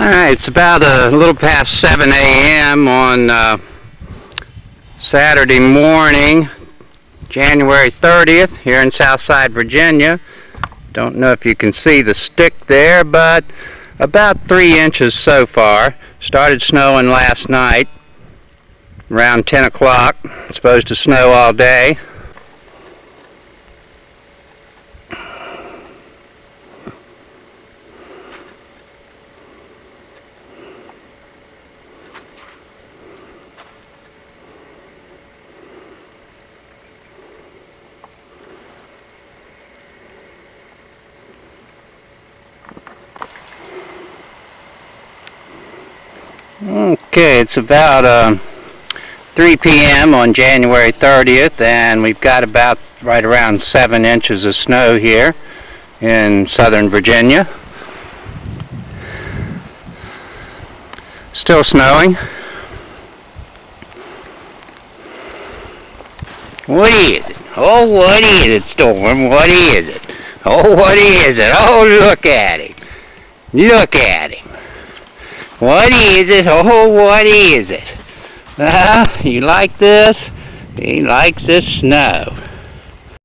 Alright, it's about a little past 7 a.m. on Saturday morning, January 30th, here in Southside Virginia. Don't know if you can see the stick there, but about 3 inches so far. Started snowing last night around 10 o'clock. It's supposed to snow all day. Okay, it's about 3 p.m. on January 30th, and we've got about right around 7 inches of snow here in Southern Virginia. Still snowing. What is it? Oh, what is it, Storm? What is it? Oh, what is it? Oh, look at him. Look at him. What is it? Oh, what is it? You like this? He likes this snow.